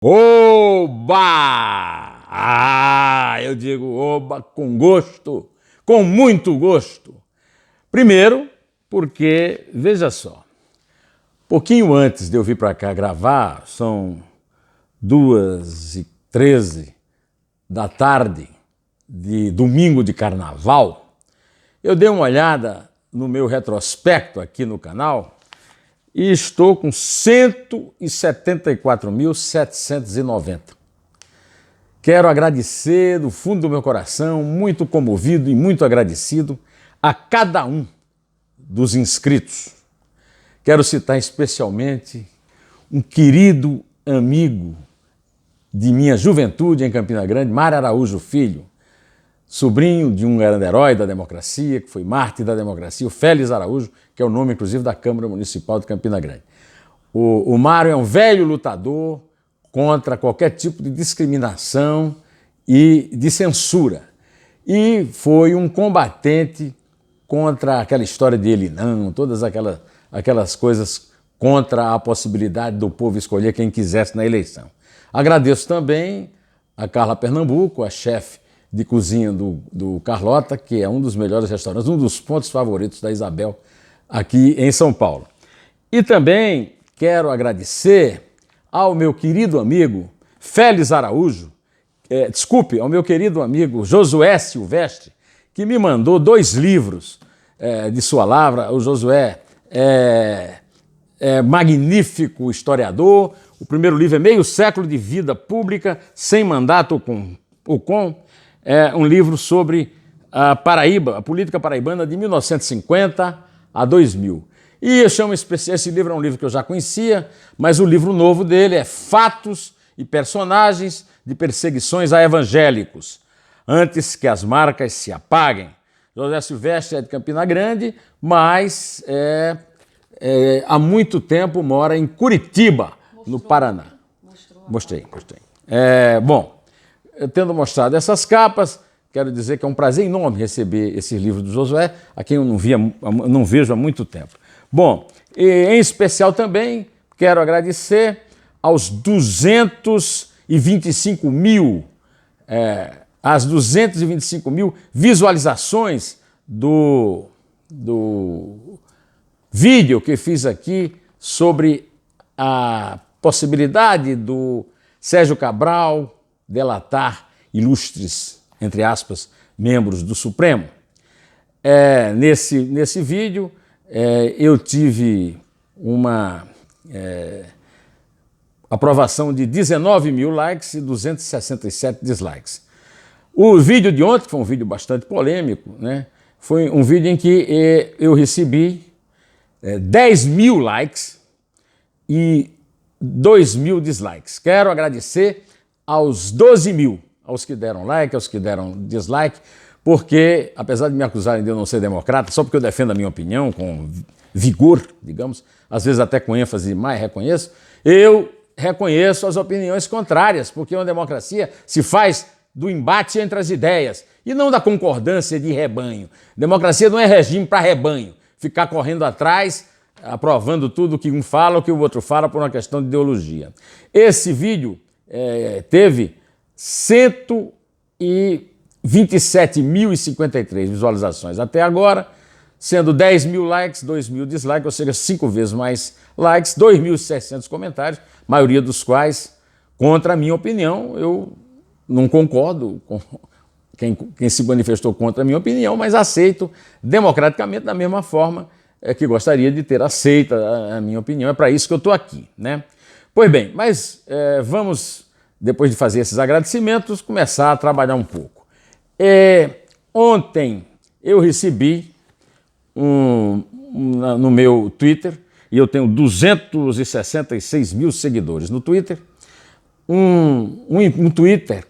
Oba! Eu digo oba com gosto, com muito gosto. Primeiro, porque, veja só, pouquinho antes de eu vir para cá gravar, são 2h13 da tarde de domingo de carnaval, eu dei uma olhada no meu retrospecto aqui no canal e estou com 174.790. Quero agradecer do fundo do meu coração, muito comovido e muito agradecido a cada um dos inscritos. Quero citar especialmente um querido amigo de minha juventude em Campina Grande, Mário Araújo Filho, sobrinho de um grande herói da democracia, que foi mártir da democracia, o Félix Araújo, que é o nome, inclusive, da Câmara Municipal de Campina Grande. O Mário é um velho lutador contra qualquer tipo de discriminação e de censura. E foi um combatente contra aquela história de ele não, todas aquelas coisas contra a possibilidade do povo escolher quem quisesse na eleição. Agradeço também a Carla Pernambuco, a chefe de cozinha do Carlota, que é um dos melhores restaurantes, um dos pontos favoritos da Isabel aqui em São Paulo. E também quero agradecer ao meu querido amigo Félix Araújo, ao meu querido amigo Josué Silvestre, que me mandou 2 livros de sua lavra. O Josué é magnífico historiador. O primeiro livro é Meio Século de Vida Pública, Sem Mandato ou Com. É um livro sobre a Paraíba, a política paraibana de 1950 a 2000. E eu chamo esse livro, é um livro que eu já conhecia, mas o livro novo dele é Fatos e Personagens de Perseguições a Evangélicos, antes que as marcas se apaguem. José Silvestre é de Campina Grande, mas há muito tempo mora em Curitiba, no Paraná. Mostrei. Bom, tendo mostrado essas capas, quero dizer que é um prazer enorme receber esse livro do Josué, a quem eu não vejo há muito tempo. Bom, em especial também quero agradecer aos 225 mil visualizações do vídeo que fiz aqui sobre a possibilidade do Sérgio Cabral delatar ilustres, entre aspas, membros do Supremo. Nesse vídeo eu tive uma aprovação de 19 mil likes e 267 dislikes. O vídeo de ontem, que foi um vídeo bastante polêmico, né, foi um vídeo em que eu recebi 10 mil likes e 2 mil dislikes. Quero agradecer aos 12 mil, aos que deram like, aos que deram dislike, porque, apesar de me acusarem de eu não ser democrata, só porque eu defendo a minha opinião com vigor, digamos, às vezes até com ênfase, mas eu reconheço as opiniões contrárias, porque uma democracia se faz do embate entre as ideias e não da concordância de rebanho. Democracia não é regime para rebanho, ficar correndo atrás, aprovando tudo que um fala ou que o outro fala por uma questão de ideologia. Esse vídeo teve 127.053 visualizações até agora, sendo 10 mil likes, 2 mil dislikes, ou seja, 5 vezes mais likes, 2.600 comentários, maioria dos quais contra a minha opinião. Eu não concordo com quem se manifestou contra a minha opinião, mas aceito democraticamente da mesma forma que gostaria de ter aceito a minha opinião. É para isso que eu estou aqui, né? Pois bem, mas vamos, depois de fazer esses agradecimentos, começar a trabalhar um pouco. Ontem eu recebi no meu Twitter, e eu tenho 266 mil seguidores no Twitter, um tweet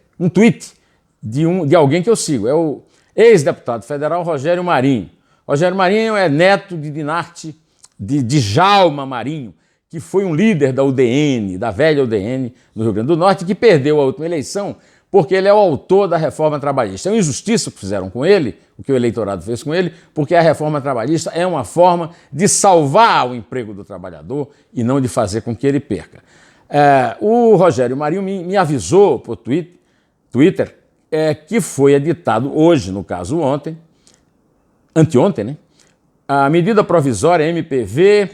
de alguém que eu sigo, é o ex-deputado federal Rogério Marinho. Rogério Marinho é neto de Dinarte de Djalma Marinho, que foi um líder da UDN, da velha UDN no Rio Grande do Norte, que perdeu a última eleição porque ele é o autor da reforma trabalhista. É uma injustiça o que fizeram com ele, o que o eleitorado fez com ele, porque a reforma trabalhista é uma forma de salvar o emprego do trabalhador e não de fazer com que ele perca. O Rogério Marinho me avisou por Twitter que foi editado hoje, no caso ontem, anteontem, né? A medida provisória MPV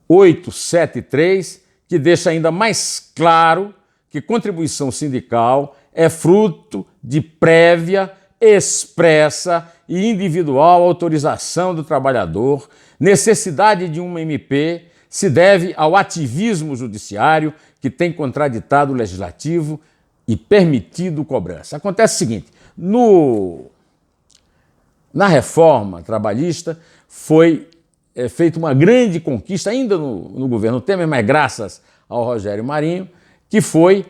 873, que deixa ainda mais claro que contribuição sindical é fruto de prévia, expressa e individual autorização do trabalhador. Necessidade de uma MP se deve ao ativismo judiciário que tem contraditado o legislativo e permitido cobrança. Acontece o seguinte, na reforma trabalhista foi feita uma grande conquista, ainda no governo Temer, mas graças ao Rogério Marinho, que foi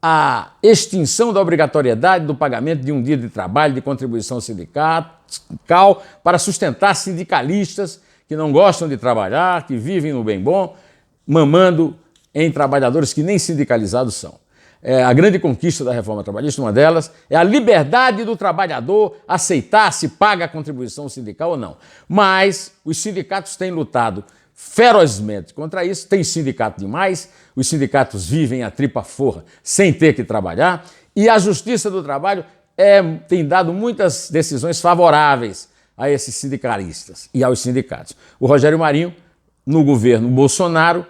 a extinção da obrigatoriedade do pagamento de um dia de trabalho de contribuição sindical para sustentar sindicalistas que não gostam de trabalhar, que vivem no bem bom, mamando em trabalhadores que nem sindicalizados são. A grande conquista da reforma trabalhista, uma delas, é a liberdade do trabalhador aceitar se paga a contribuição sindical ou não. Mas os sindicatos têm lutado ferozmente contra isso, tem sindicato demais, os sindicatos vivem a tripa forra sem ter que trabalhar, e a Justiça do Trabalho tem dado muitas decisões favoráveis a esses sindicalistas e aos sindicatos. O Rogério Marinho, no governo Bolsonaro,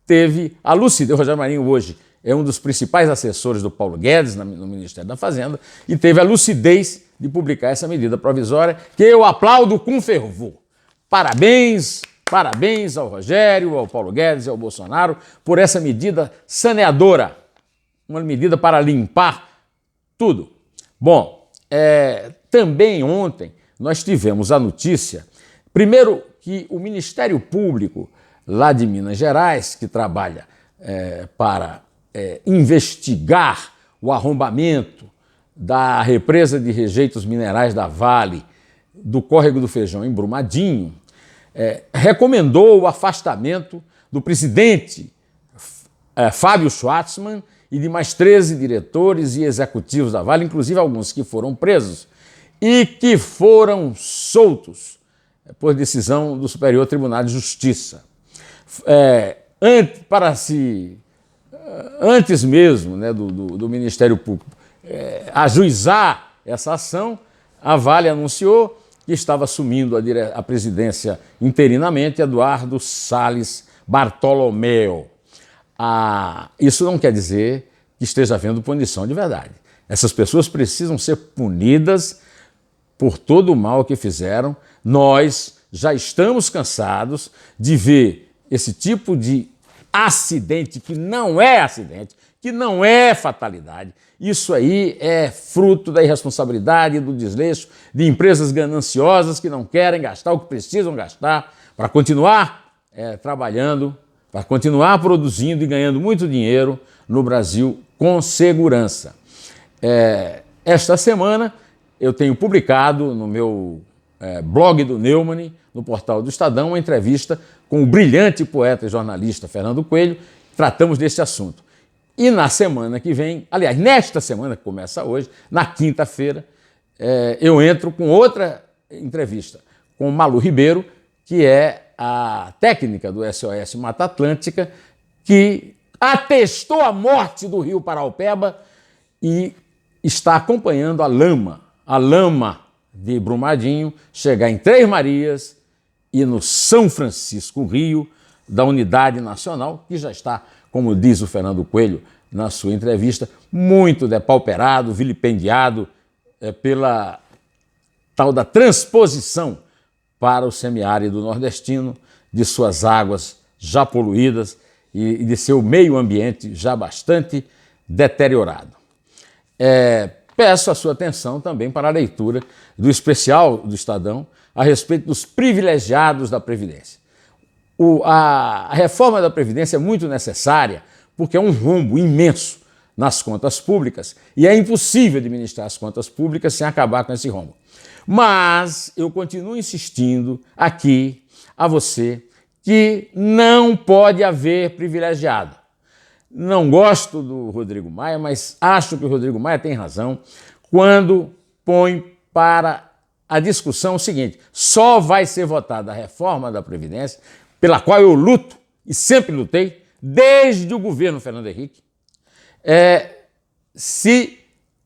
teve a lucidez. O Rogério Marinho hoje é um dos principais assessores do Paulo Guedes no Ministério da Fazenda e teve a lucidez de publicar essa medida provisória que eu aplaudo com fervor. Parabéns! Parabéns ao Rogério, ao Paulo Guedes e ao Bolsonaro por essa medida saneadora, uma medida para limpar tudo. Bom, também ontem nós tivemos a notícia, primeiro que o Ministério Público lá de Minas Gerais, que trabalha para investigar o arrombamento da represa de rejeitos minerais da Vale, do Córrego do Feijão em Brumadinho, recomendou o afastamento do presidente Fábio Schwartzman e de mais 13 diretores e executivos da Vale, inclusive alguns que foram presos e que foram soltos por decisão do Superior Tribunal de Justiça. Antes mesmo, né, do Ministério Público ajuizar essa ação, a Vale anunciou que estava assumindo a presidência interinamente Eduardo Salles Bartolomeu. Isso não quer dizer que esteja havendo punição de verdade. Essas pessoas precisam ser punidas por todo o mal que fizeram. Nós já estamos cansados de ver esse tipo de acidente que não é acidente, que não é fatalidade. Isso aí é fruto da irresponsabilidade, do desleixo de empresas gananciosas que não querem gastar o que precisam gastar para continuar trabalhando, para continuar produzindo e ganhando muito dinheiro no Brasil com segurança. Esta semana eu tenho publicado no meu blog do Neumann, no portal do Estadão, uma entrevista com o brilhante poeta e jornalista Fernando Coelho. Tratamos desse assunto. E na semana que vem, aliás, nesta semana que começa hoje, na quinta-feira, eu entro com outra entrevista com Malu Ribeiro, que é a técnica do SOS Mata Atlântica, que atestou a morte do rio Paraupeba e está acompanhando a lama de Brumadinho chegar em Três Marias e no São Francisco, Rio, da Unidade Nacional, que já está, como diz o Fernando Coelho na sua entrevista, muito depauperado, vilipendiado pela tal da transposição para o semiárido nordestino de suas águas já poluídas e de seu meio ambiente já bastante deteriorado. Peço a sua atenção também para a leitura do especial do Estadão a respeito dos privilegiados da Previdência. A reforma da Previdência é muito necessária porque é um rombo imenso nas contas públicas e é impossível administrar as contas públicas sem acabar com esse rombo. Mas eu continuo insistindo aqui a você que não pode haver privilegiado. Não gosto do Rodrigo Maia, mas acho que o Rodrigo Maia tem razão quando põe para a discussão o seguinte: só vai ser votada a reforma da Previdência, pela qual eu luto e sempre lutei, desde o governo Fernando Henrique, se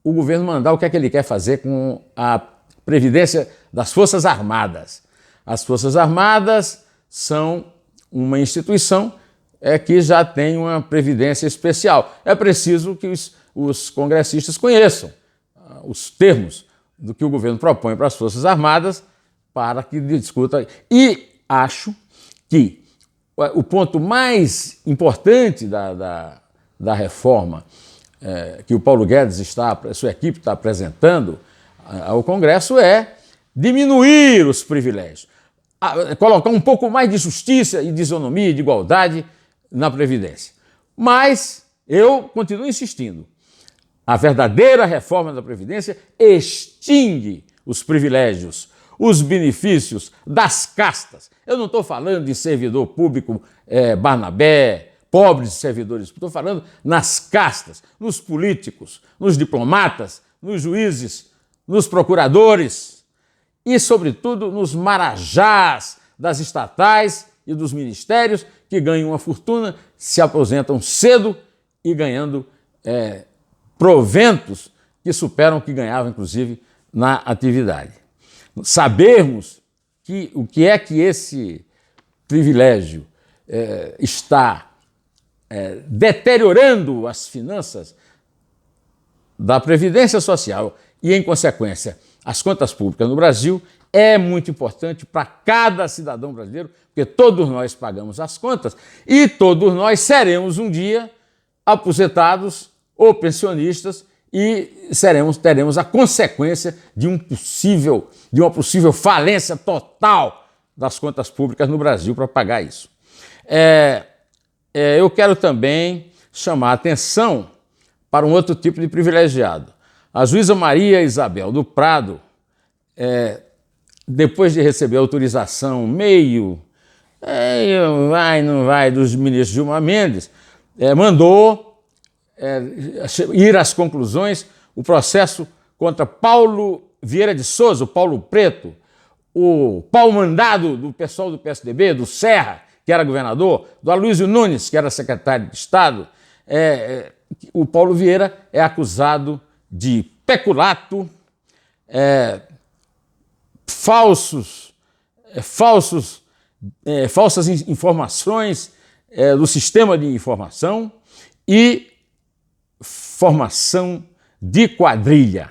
o governo mandar o que é que ele quer fazer com a Previdência das Forças Armadas. As Forças Armadas são uma instituição que já tem uma previdência especial. É preciso que os congressistas conheçam os termos do que o governo propõe para as Forças Armadas para que discuta. E acho que o ponto mais importante da reforma que o Paulo Guedes sua equipe está apresentando ao Congresso é diminuir os privilégios, colocar um pouco mais de justiça e de isonomia e de igualdade na Previdência. Mas eu continuo insistindo, a verdadeira reforma da Previdência extingue os privilégios, os benefícios das castas. Eu não estou falando de servidor público Barnabé, pobres servidores, estou falando nas castas, nos políticos, nos diplomatas, nos juízes, nos procuradores e, sobretudo, nos marajás das estatais e dos ministérios que ganham uma fortuna, se aposentam cedo e ganhando proventos que superam o que ganhavam, inclusive, na atividade. Sabermos o que é que esse privilégio está deteriorando as finanças da Previdência Social e, em consequência, as contas públicas no Brasil, é muito importante para cada cidadão brasileiro, porque todos nós pagamos as contas e todos nós seremos um dia aposentados ou pensionistas e teremos a consequência de uma possível falência total das contas públicas no Brasil para pagar isso. Eu quero também chamar a atenção para um outro tipo de privilegiado. A juíza Maria Isabel do Prado, depois de receber autorização não vai dos ministros Gilmar Mendes, mandou ir às conclusões o processo contra Paulo Vieira de Souza, o Paulo Preto, o pau-mandado do pessoal do PSDB, do Serra, que era governador, do Aloysio Nunes, que era secretário de Estado. O Paulo Vieira é acusado de peculato, falsas informações do sistema de informação e formação de quadrilha.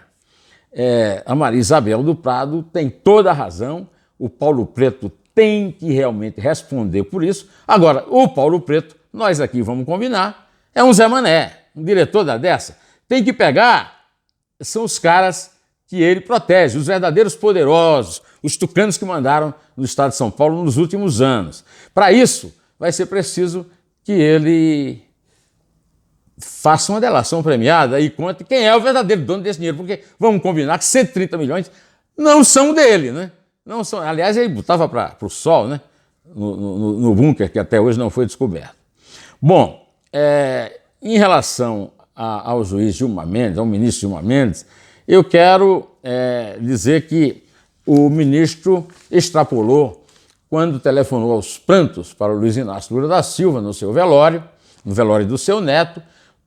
A Maria Isabel do Prado tem toda a razão, o Paulo Preto tem que realmente responder por isso. Agora, o Paulo Preto, nós aqui vamos combinar, é um Zé Mané, um diretor dessa. Tem que pegar, são os caras que ele protege, os verdadeiros poderosos, os tucanos que mandaram no estado de São Paulo nos últimos anos. Para isso, vai ser preciso que ele faça uma delação premiada e conte quem é o verdadeiro dono desse dinheiro, porque vamos combinar que 130 milhões não são dele, né? Não são, aliás, ele botava para o sol, né? No bunker, que até hoje não foi descoberto. Bom, em relação ao juiz Gilmar Mendes, ao ministro Gilmar Mendes, eu quero dizer que o ministro extrapolou quando telefonou aos prantos para o Luiz Inácio Lula da Silva no seu velório, no velório do seu neto,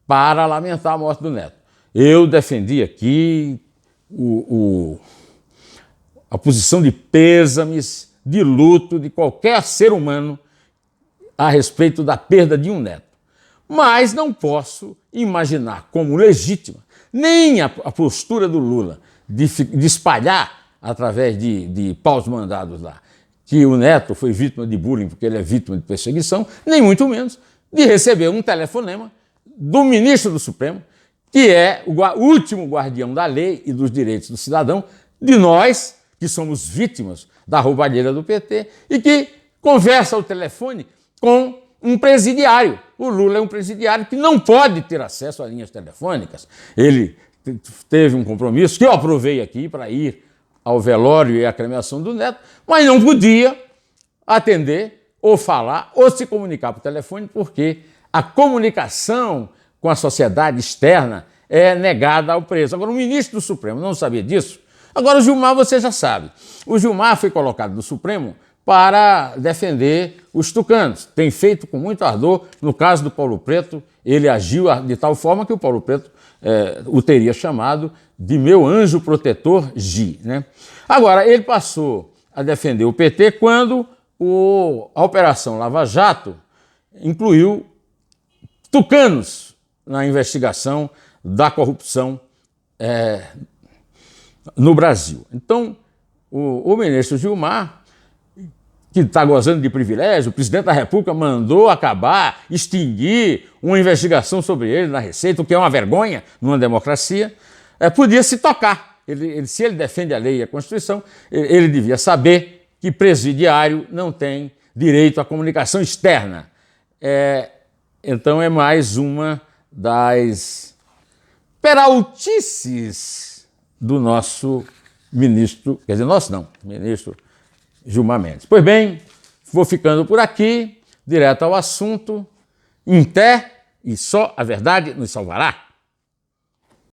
para lamentar a morte do neto. Eu defendi aqui a posição de pêsames, de luto de qualquer ser humano a respeito da perda de um neto. Mas não posso imaginar como legítima nem a postura do Lula de espalhar, através de paus mandados lá, que o neto foi vítima de bullying porque ele é vítima de perseguição, nem muito menos de receber um telefonema do ministro do Supremo, que é o último guardião da lei e dos direitos do cidadão, de nós, que somos vítimas da roubalheira do PT, e que conversa ao telefone com um presidiário. O Lula é um presidiário que não pode ter acesso a linhas telefônicas. Ele teve um compromisso, que eu aprovei aqui para ir ao velório e à cremação do neto, mas não podia atender ou falar ou se comunicar por telefone, porque a comunicação com a sociedade externa é negada ao preso. Agora, o ministro do Supremo não sabia disso. Agora, o Gilmar, você já sabe. O Gilmar foi colocado no Supremo para defender os tucanos. Tem feito com muito ardor. No caso do Paulo Preto, ele agiu de tal forma que o Paulo Preto o teria chamado de meu anjo protetor Gi, né? Agora, ele passou a defender o PT quando a Operação Lava Jato incluiu tucanos na investigação da corrupção no Brasil. Então, o ministro Gilmar, que está gozando de privilégio, o presidente da República mandou acabar, extinguir uma investigação sobre ele na Receita, o que é uma vergonha numa democracia, podia se tocar. Se ele defende a lei e a Constituição, ele devia saber que presidiário não tem direito à comunicação externa. Então é mais uma das peraltices do nosso ministro, quer dizer, nosso não, ministro Gilmar Mendes. Pois bem, vou ficando por aqui, direto ao assunto, em té, e só a verdade nos salvará.